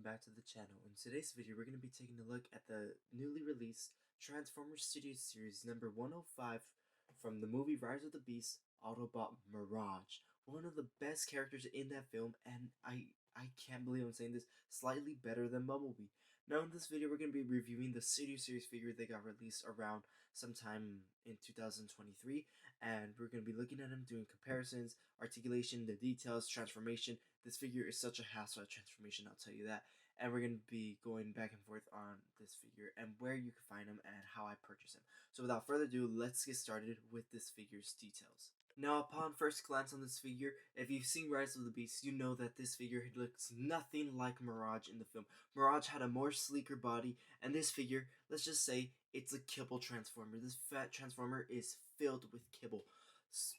welcome back to the channel. In today's video, we're going to be taking a look at the newly released Transformers Studio Series number 105 from the movie Rise of the Beast, Autobot Mirage. One of the best characters in that film, and I can't believe I'm saying this, slightly better than Bumblebee. Now in this video, we're going to be reviewing the Studio Series figure that got released around sometime in 2023, and we're going to be looking at them, doing comparisons, articulation, the details, transformation. This figure is such a hassle at transformation, I'll tell you that. And we're going to be going back and forth on this figure and where you can find him and how I purchase him. So without further ado, let's get started with this figure's details. Now, upon first glance on this figure, if you've seen Rise of the Beast, you know that this figure looks nothing like Mirage in the film. Mirage had a more sleeker body, and this figure, let's just say, it's a kibble transformer. This fat transformer is filled with kibble.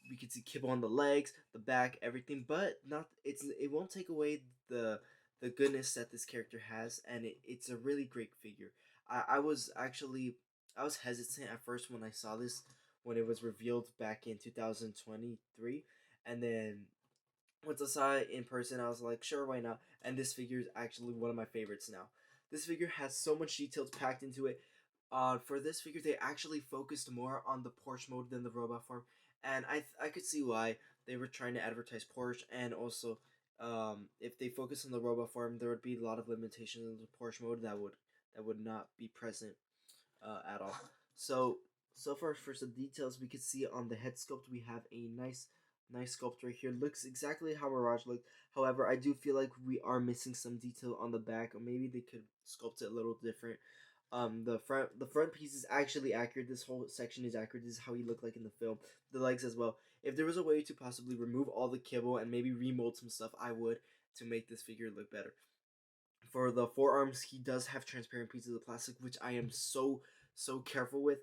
We can see kibble on the legs, the back, everything, but it won't take away the goodness that this character has, and it's a really great figure. I was hesitant at first when I saw this, when it was revealed back in 2023, and then once I saw it in person, I was like, sure, why not? And this figure is actually one of my favorites now. This figure has so much details packed into it. For this figure, they actually focused more on the Porsche mode than the robot form, and I could see why. They were trying to advertise Porsche, and also, if they focus on the robot form, there would be a lot of limitations in the Porsche mode that would not be present at all. So far for some details, we can see on the head sculpt we have a nice sculpt right here. Looks exactly how Mirage looked. However, I do feel like we are missing some detail on the back, or maybe they could sculpt it a little different. The front piece is actually accurate. This whole section is accurate. This is how he looked like in the film. The legs as well. If there was a way to possibly remove all the kibble and maybe remold some stuff, I would, to make this figure look better. For the forearms, he does have transparent pieces of plastic, which I am so careful with.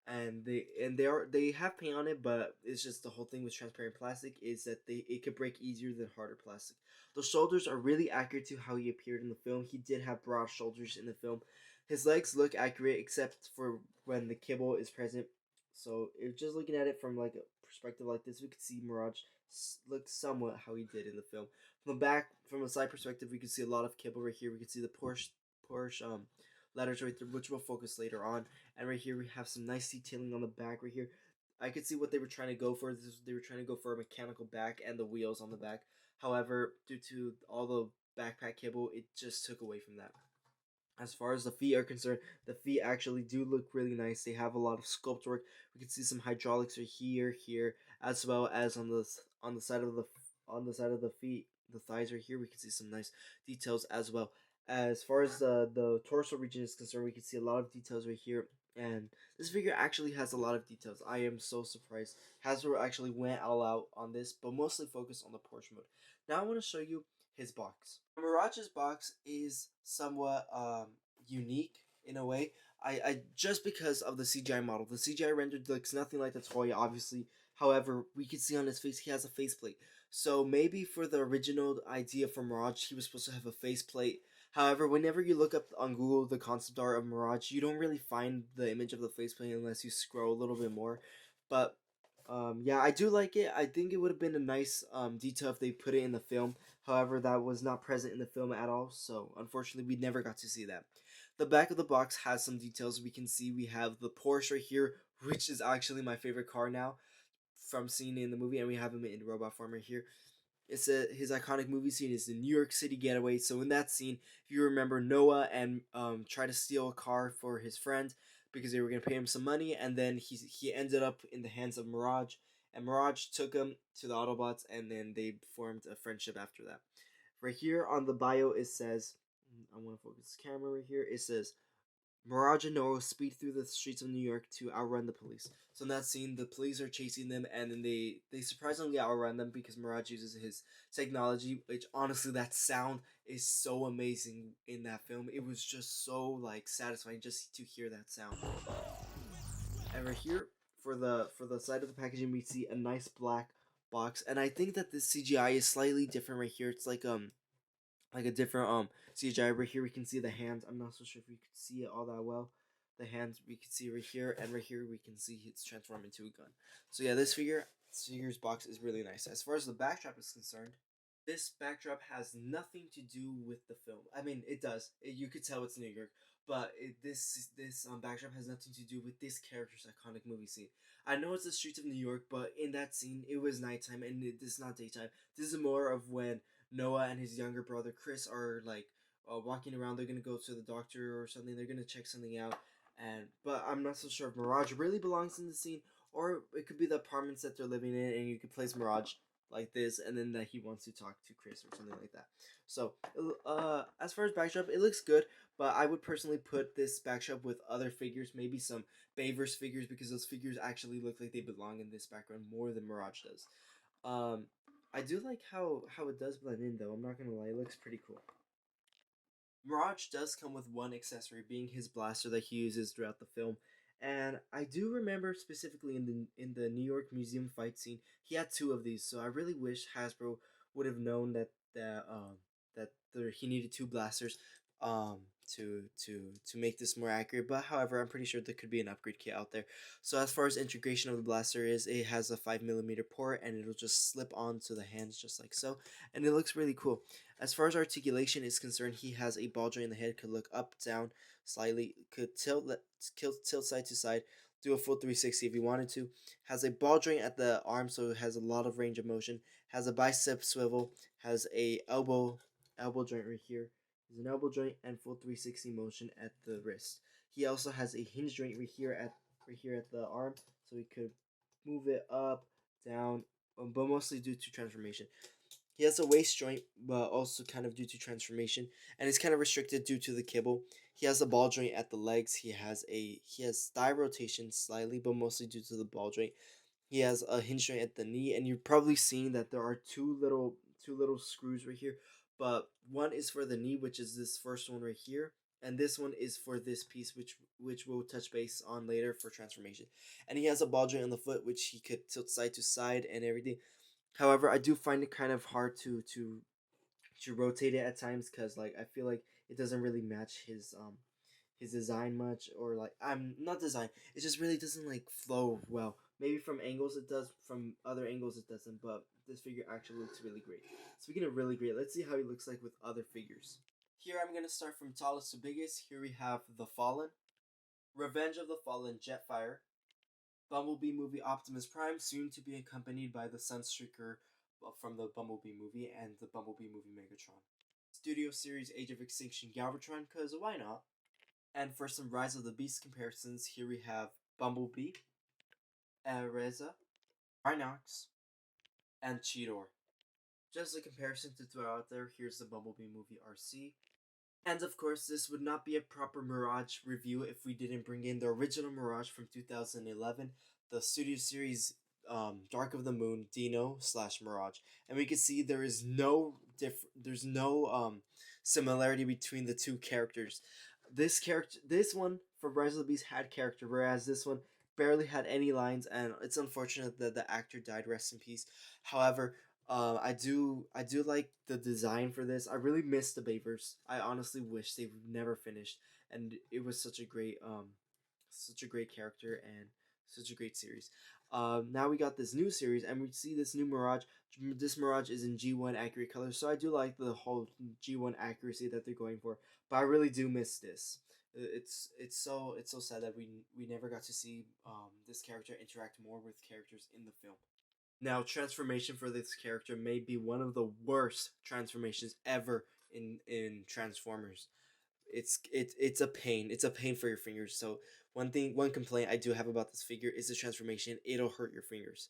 And they have paint on it, but it's just the whole thing with transparent plastic is that it could break easier than harder plastic. The shoulders are really accurate to how he appeared in the film. He did have broad shoulders in the film. His legs look accurate except for when the kibble is present. So if just looking at it from like a perspective like this, we could see Mirage look somewhat how he did in the film. From the back, from a side perspective, we can see a lot of kibble right here. We can see the Porsche letters right there, which we'll focus later on. And right here we have some nice detailing on the back right here. I could see what they were trying to go for. They were trying to go for a mechanical back and the wheels on the back. However, due to all the backpack kibble, it just took away from that. As far as the feet are concerned, the feet actually do look really nice. They have a lot of sculpt work. We can see some hydraulics right here, as well as on the side of the feet, the thighs right here. We can see some nice details as well. As far as the torso region is concerned, we can see a lot of details right here. And this figure actually has a lot of details. I am so surprised. Hasbro actually went all out on this, but mostly focused on the Porsche mode. Now I want to show you his box. Mirage's box is somewhat unique in a way. I just because of the CGI model. The CGI rendered looks nothing like the toy, obviously. However, we can see on his face he has a faceplate. So maybe for the original idea for Mirage, he was supposed to have a faceplate. However, whenever you look up on Google the concept art of Mirage, you don't really find the image of the faceplate unless you scroll a little bit more. But yeah, I do like it. I think it would have been a nice detail if they put it in the film. However, that was not present in the film at all, so unfortunately we never got to see that. The back of the box has some details. We can see we have the Porsche right here, which is actually my favorite car now from seeing it in the movie, and we have him in robot form right here. It's his iconic movie scene is the New York City getaway. So in that scene, if you remember, Noah and try to steal a car for his friend because they were gonna pay him some money, and then he ended up in the hands of Mirage, and Mirage took him to the Autobots, and then they formed a friendship after that. Right here on the bio, it says, I want to focus the camera right here. It says, Mirage and Noah speed through the streets of New York to outrun the police. So in that scene, the police are chasing them, and then they surprisingly outrun them because Mirage uses his technology. Which honestly, that sound is so amazing in that film. It was just so like satisfying just to hear that sound. And right here, for the side of the packaging, we see a nice black box, and I think that this CGI is slightly different right here. It's like a different CGI. Right here we can see the hands. I'm not so sure if we could see it all that well. The hands we can see right here, and right here we can see it's transformed into a gun. So yeah, this figure's box is really nice. As far as the backstrap is concerned, This backdrop has nothing to do with the film. I mean, it does. You could tell it's New York, but this backdrop has nothing to do with this character's iconic movie scene. I know it's the streets of New York, but in that scene, it was nighttime, and this is not daytime. This is more of when Noah and his younger brother Chris are like walking around. They're gonna go to the doctor or something. They're gonna check something out, and but I'm not so sure if Mirage really belongs in the scene, or it could be the apartments that they're living in, and you could place Mirage like this, and then that he wants to talk to Chris or something like that. So, as far as backdrop, it looks good, but I would personally put this backdrop with other figures, maybe some Bayverse figures, because those figures actually look like they belong in this background more than Mirage does. Um, I do like how it does blend in, though. I'm not gonna lie, it looks pretty cool. Mirage does come with one accessory, being his blaster that he uses throughout the film. And I do remember specifically in the New York Museum fight scene, he had two of these. So I really wish Hasbro would have known that he needed two blasters um to make this more accurate. But however, I'm pretty sure there could be an upgrade kit out there. So as far as integration of the blaster is, it has a 5mm port, and it'll just slip onto the hands just like so, and it looks really cool. As far as articulation is concerned, he has a ball joint in the head, could look up, down, slightly, could tilt side to side, do a full 360 if he wanted to. Has a ball joint at the arm, so it has a lot of range of motion. Has a bicep swivel. Has a elbow joint right here. Has an elbow joint and full 360 motion at the wrist. He also has a hinge joint right here at the arm, so he could move it up, down, but mostly due to transformation. He has a waist joint, but also kind of due to transformation, and it's kind of restricted due to the kibble. He has a ball joint at the legs. He has thigh rotation slightly, but mostly due to the ball joint. He has a hinge joint at the knee, and you're probably seeing that there are two little screws right here, but one is for the knee, which is this first one right here, and this one is for this piece, which we'll touch base on later for transformation. And he has a ball joint on the foot, which he could tilt side to side and everything. However, I do find it kind of hard to rotate it at times, because like I feel like it doesn't really match his design much, or like I'm not design. It just really doesn't like flow well. Maybe from angles it does, from other angles it doesn't. But this figure actually looks really great. Speaking of really great, let's see how he looks like with other figures. Here I'm gonna start from tallest to biggest. Here we have the Fallen, Revenge of the Fallen, Jetfire, Bumblebee movie Optimus Prime, soon to be accompanied by the Sunstreaker from the Bumblebee movie and the Bumblebee movie Megatron. Studio Series Age of Extinction Galvatron, because why not? And for some Rise of the Beast comparisons, here we have Bumblebee, Ereza, Rhinox, and Cheetor. Just a comparison to throw out there, here's the Bumblebee movie RC. And of course, this would not be a proper Mirage review if we didn't bring in the original Mirage from 2011, the Studio Series Dark of the Moon Dino slash Mirage, and we can see there's no similarity between the two characters. This one for Rise of the Beast had character, whereas this one barely had any lines, and it's unfortunate that the actor died. Rest in peace. However, I do like the design for this. I really miss the Bayverse. I honestly wish they never finished, and it was such a great character and such a great series. Now we got this new series, and we see this new Mirage. This Mirage is in G1 accurate color, so I do like the whole G1 accuracy that they're going for. But I really do miss this. It's so sad that we never got to see this character interact more with characters in the film. Now, transformation for this character may be one of the worst transformations ever in Transformers. It's a pain. It's a pain for your fingers. So one complaint I do have about this figure is the transformation. It'll hurt your fingers.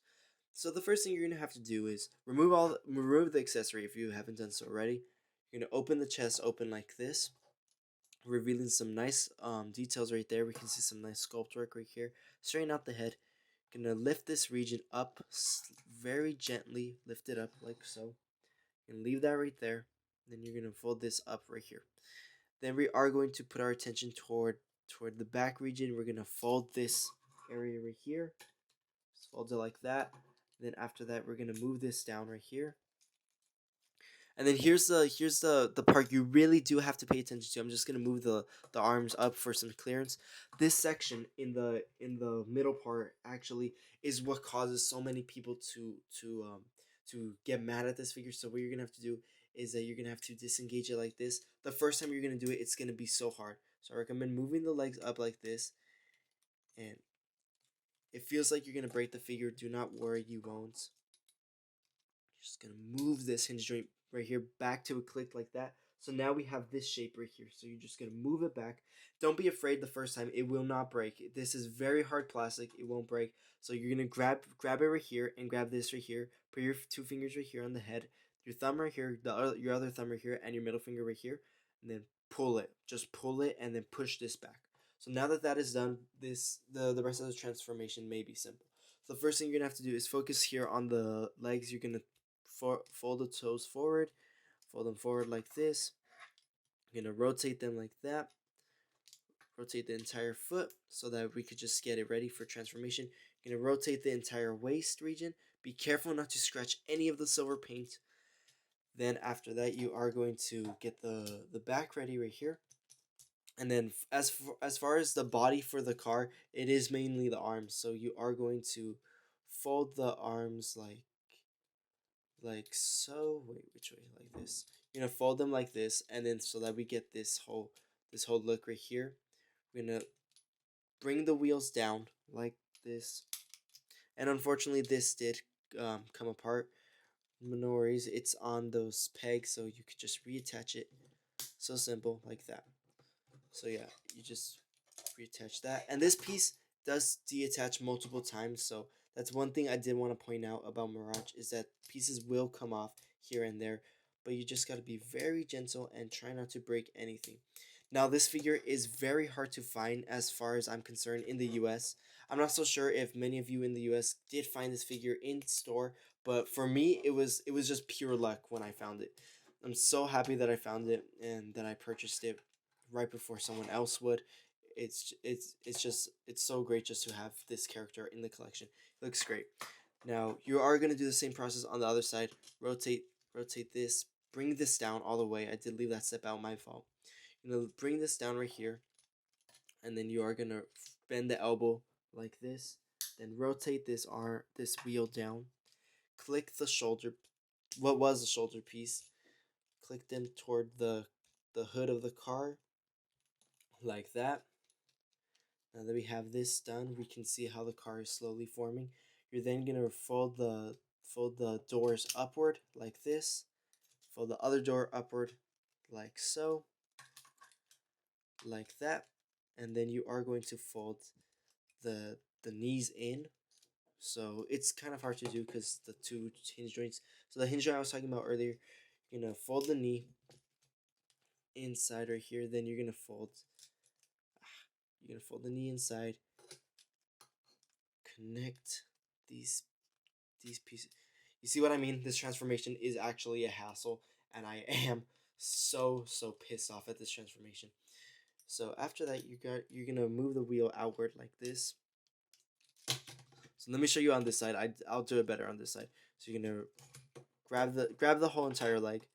So the first thing you're gonna have to do is remove the accessory if you haven't done so already. You're gonna open the chest open like this, revealing some nice details right there. We can see some nice sculpt work right here. Straighten out the head. Gonna lift this region up very gently. Lift it up like so, and leave that right there. Then you're gonna fold this up right here. Then we are going to put our attention toward the back region. We're gonna fold this area right here. Just fold it like that. Then after that, we're gonna move this down right here. And then here's the part you really do have to pay attention to. I'm just gonna move the arms up for some clearance. This section in the middle part actually is what causes so many people get mad at this figure. So what you're gonna have to do is that you're gonna have to disengage it like this. The first time you're gonna do it, it's gonna be so hard. So I recommend moving the legs up like this, and it feels like you're gonna break the figure. Do not worry, you won't. Just gonna move this hinge joint right here back to a click like that. So now we have this shape right here. So you're just gonna move it back. Don't be afraid the first time. It will not break. This is very hard plastic. It won't break. So you're gonna grab it right here and grab this right here. Put your two fingers right here on the head. Your thumb right here, your other thumb right here, and your middle finger right here, and then pull it. Just pull it and then push this back. So now that that is done, the rest of the transformation may be simple. So the first thing you're gonna have to do is focus here on the legs. You're gonna fold the toes forward, fold them forward like this. You're gonna rotate them like that. Rotate the entire foot so that we could just get it ready for transformation. You're gonna rotate the entire waist region. Be careful not to scratch any of the silver paint. Then after that, you are going to get the back ready right here. And then as far as the body for the car, it is mainly the arms. So you are going to fold the arms like so. Wait, which way? Like this. You're gonna fold them like this, and then so that we get this whole look right here. We're gonna bring the wheels down like this, and unfortunately this did come apart. No worries, it's on those pegs, so you could just reattach it. So simple, like that. So yeah, you just reattach that, and this piece does deattach multiple times. So that's one thing I did want to point out about Mirage, is that pieces will come off here and there, but you just got to be very gentle and try not to break anything. Now this figure is very hard to find as far as I'm concerned in the US. I'm not so sure if many of you in the US did find this figure in store, but for me it was just pure luck when I found it. I'm so happy that I found it and that I purchased it right before someone else would. It's so great just to have this character in the collection. It looks great. Now you are gonna do the same process on the other side. Rotate this, bring this down all the way. I did leave that step out, my fault. You're gonna bring this down right here, and then you are gonna bend the elbow like this. Then rotate this wheel down. Click the shoulder, what was the shoulder piece. Click them toward the hood of the car, like that. Now that we have this done, we can see how the car is slowly forming. You're then gonna fold the doors upward like this. Fold the other door upward like so, like that, and then you are going to fold the knees in. So it's kind of hard to do because the two hinge joints. So the hinge joint I was talking about earlier, you're gonna fold the knee inside right here. Then you're gonna fold the knee inside. Connect these pieces. You see what I mean? This transformation is actually a hassle, and I am so pissed off at this transformation. So after that, you're gonna move the wheel outward like this. So let me show you on this side. I'll do it better on this side. So you're gonna grab the whole entire leg.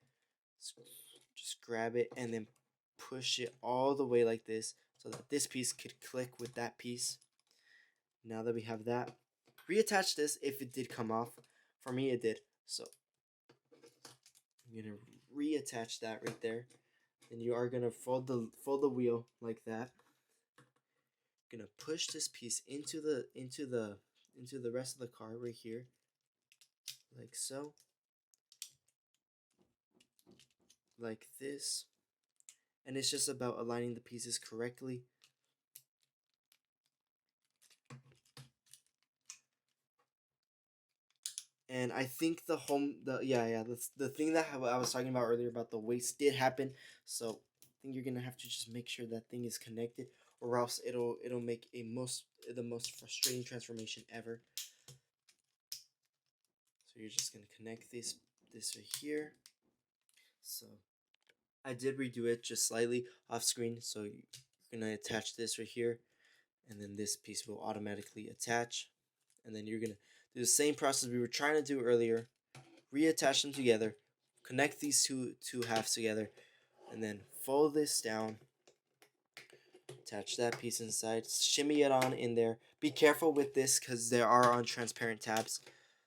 Just grab it and then push it all the way like this, so that this piece could click with that piece. Now that we have that, reattach this if it did come off. For me, it did. So I'm gonna reattach that right there. Then you are gonna fold the wheel like that. Gonna push this piece into the rest of the car right here, like so, like this, and it's just about aligning the pieces correctly. And I think the thing that I was talking about earlier about the waist did happen. So I think you're gonna have to just make sure that thing is connected, or else it'll make the most frustrating transformation ever. So you're just gonna connect this right here. So I did redo it just slightly off screen. So you're gonna attach this right here, and then this piece will automatically attach, and then you're gonna do the same process we were trying to do earlier. Reattach them together, connect these two halves together, and then fold this down. Attach that piece inside, shimmy it on in there. Be careful with this because there are on transparent tabs,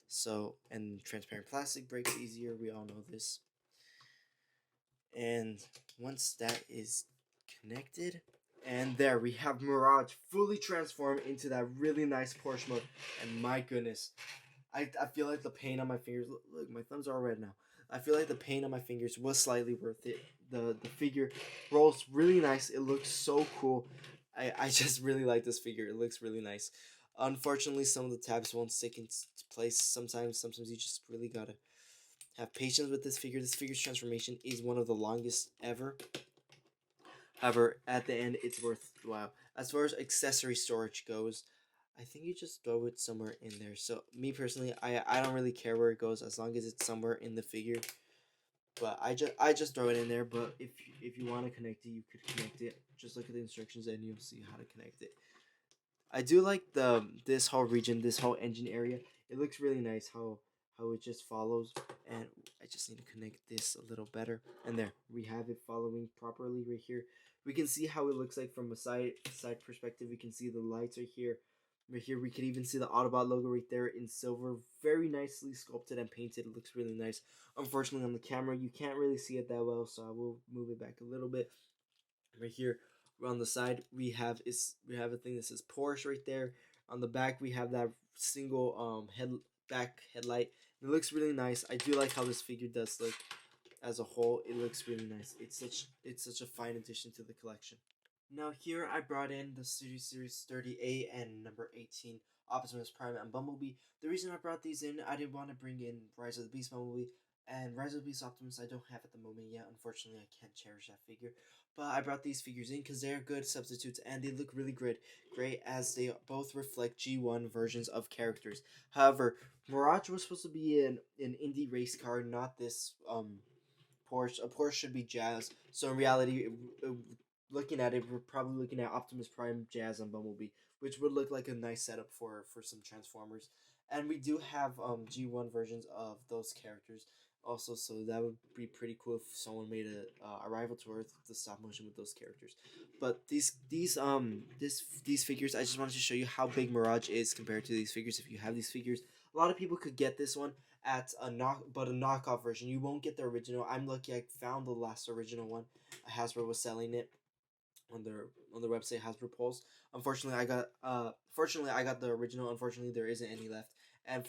So, and transparent plastic breaks easier. We all know this. And once that is connected, and there we have Mirage fully transformed into that really nice Porsche mode. And my goodness, I feel like the pain on my fingers. Look, my thumbs are all red now. I feel like the pain on my fingers was slightly worth it. The figure rolls really nice. It looks so cool. I just really like this figure. It looks really nice. Unfortunately, some of the tabs won't stick into place. Sometimes you just really gotta have patience with this figure. This figure's transformation is one of the longest ever. However, at the end, it's worthwhile. As far as accessory storage goes, I think you just throw it somewhere in there. So me personally, I don't really care where it goes as long as it's somewhere in the figure. But I just throw it in there. But if you want to connect it, you could connect it. Just look at the instructions and you'll see how to connect it. I do like this whole region, this whole engine area. It looks really nice how it just follows, and I just need to connect this a little better. And there we have it following properly right here. We can see how it looks like from a side perspective. We can see the lights right here. Right here, we can even see the Autobot logo right there in silver, very nicely sculpted and painted. It looks really nice. Unfortunately, on the camera, you can't really see it that well, so I will move it back a little bit. Right here, on the side, we have a thing that says Porsche right there. On the back, we have that single back headlight. It looks really nice. I do like how this figure does look as a whole. It looks really nice. It's such a fine addition to the collection. Now here I brought in the Studio Series 30A and number 18 Optimus Prime and Bumblebee. The reason I brought these in, I didn't want to bring in Rise of the Beast Bumblebee and Rise of the Beast Optimus. I don't have at the moment yet. Unfortunately, I can't cherish that figure. But I brought these figures in because they're good substitutes and they look really great as they both reflect G1 versions of characters. However, Mirage was supposed to be an indie race car, not this Porsche. A Porsche should be Jazz. So in reality, looking at it, we're probably looking at Optimus Prime, Jazz, and Bumblebee, which would look like a nice setup for some Transformers. And we do have G1 versions of those characters also, so that would be pretty cool if someone made a Arrival to Earth the stop motion with those characters. But these figures, I just wanted to show you how big Mirage is compared to these figures. If you have these figures, a lot of people could get this one at a knockoff version. You won't get the original. I'm lucky I found the last original one. Hasbro was selling it on their website, Hasbro Pulse. Fortunately I got the original. Unfortunately, there isn't any left. And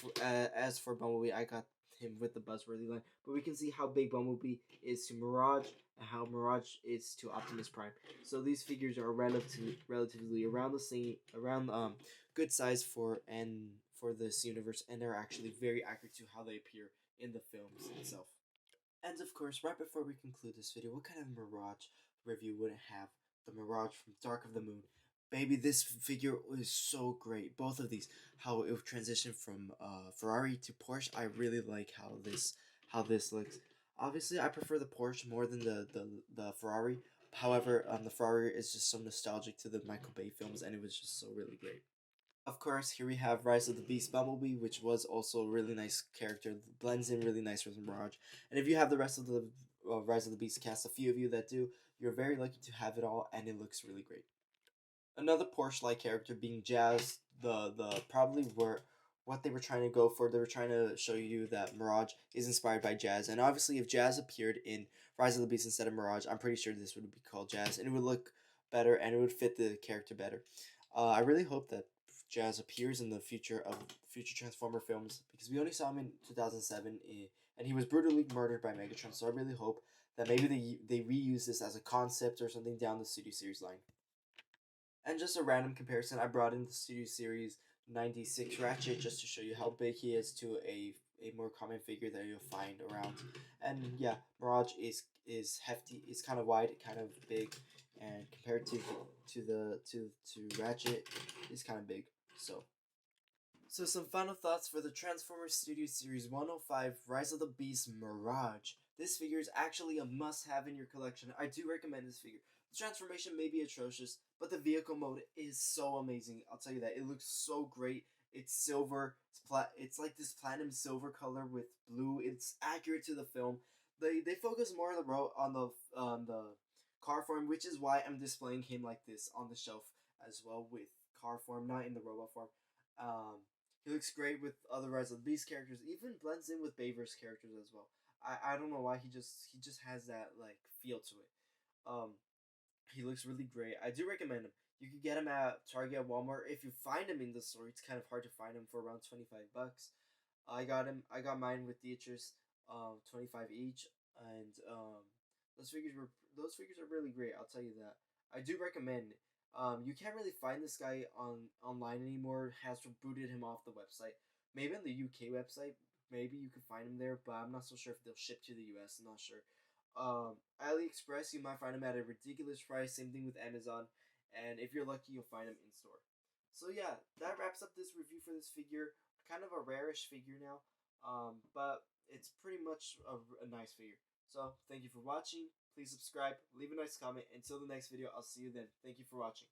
as for Bumblebee, I got him with the Buzzworthy line. But we can see how big Bumblebee is to Mirage and how Mirage is to Optimus Prime. So these figures are relatively around the same, around good size for this universe, and they're actually very accurate to how they appear in the films itself. And of course, right before we conclude this video, what kind of Mirage review would it have? The Mirage from Dark of the Moon. Baby, this figure is so great. Both of these, how it transitioned from Ferrari to Porsche. I really like how this looks. Obviously, I prefer the Porsche more than the Ferrari. However, the Ferrari is just so nostalgic to the Michael Bay films, and it was just so really great. Of course, here we have Rise of the Beast Bumblebee, which was also a really nice character, blends in really nice with Mirage. And if you have the rest of the Rise of the Beast cast, a few of you that do, you're very lucky to have it all, and it looks really great. Another Porsche-like character being Jazz, the probably were what they were trying to go for. They were trying to show you that Mirage is inspired by Jazz, and obviously, if Jazz appeared in Rise of the Beast instead of Mirage, I'm pretty sure this would be called Jazz, and it would look better and it would fit the character better. I really hope that Jazz appears in the future Transformer films because we only saw him in 2007, and he was brutally murdered by Megatron. So I really hope that maybe they reuse this as a concept or something down the Studio Series line. And just a random comparison, I brought in the Studio Series 96 Ratchet just to show you how big he is to a more common figure that you'll find around. And yeah, Mirage is hefty, it's kind of wide, kind of big, and compared to Ratchet, it's kind of big. So some final thoughts for the Transformers Studio Series 105 Rise of the Beast Mirage. This figure is actually a must-have in your collection. I do recommend this figure. The transformation may be atrocious, but the vehicle mode is so amazing. I'll tell you that. It looks so great. It's silver. It's like this platinum silver color with blue. It's accurate to the film. They focus more on the car form, which is why I'm displaying him like this on the shelf as well with car form, not in the robot form. Um, He looks great with other Rise of the Beast characters. Even blends in with Bayverse characters as well. I don't know why he just has that like feel to it. Um, he looks really great. I do recommend him. You can get him at Target, Walmart. If you find him in the store, it's kind of hard to find him for around $25. I got him. I got mine with Dietrich's, 25 each, and those figures were those figures are really great. I'll tell you that. I do recommend it. You can't really find this guy online anymore. Hasbro booted him off the website. Maybe on the UK website, maybe you can find him there, but I'm not so sure if they'll ship to the US. I'm not sure. AliExpress, you might find them at a ridiculous price. Same thing with Amazon, and if you're lucky, you'll find them in store. So yeah, that wraps up this review for this figure. Kind of a rarish figure now, but it's pretty much a nice figure. So thank you for watching. Please subscribe, leave a nice comment. Until the next video, I'll see you then. Thank you for watching.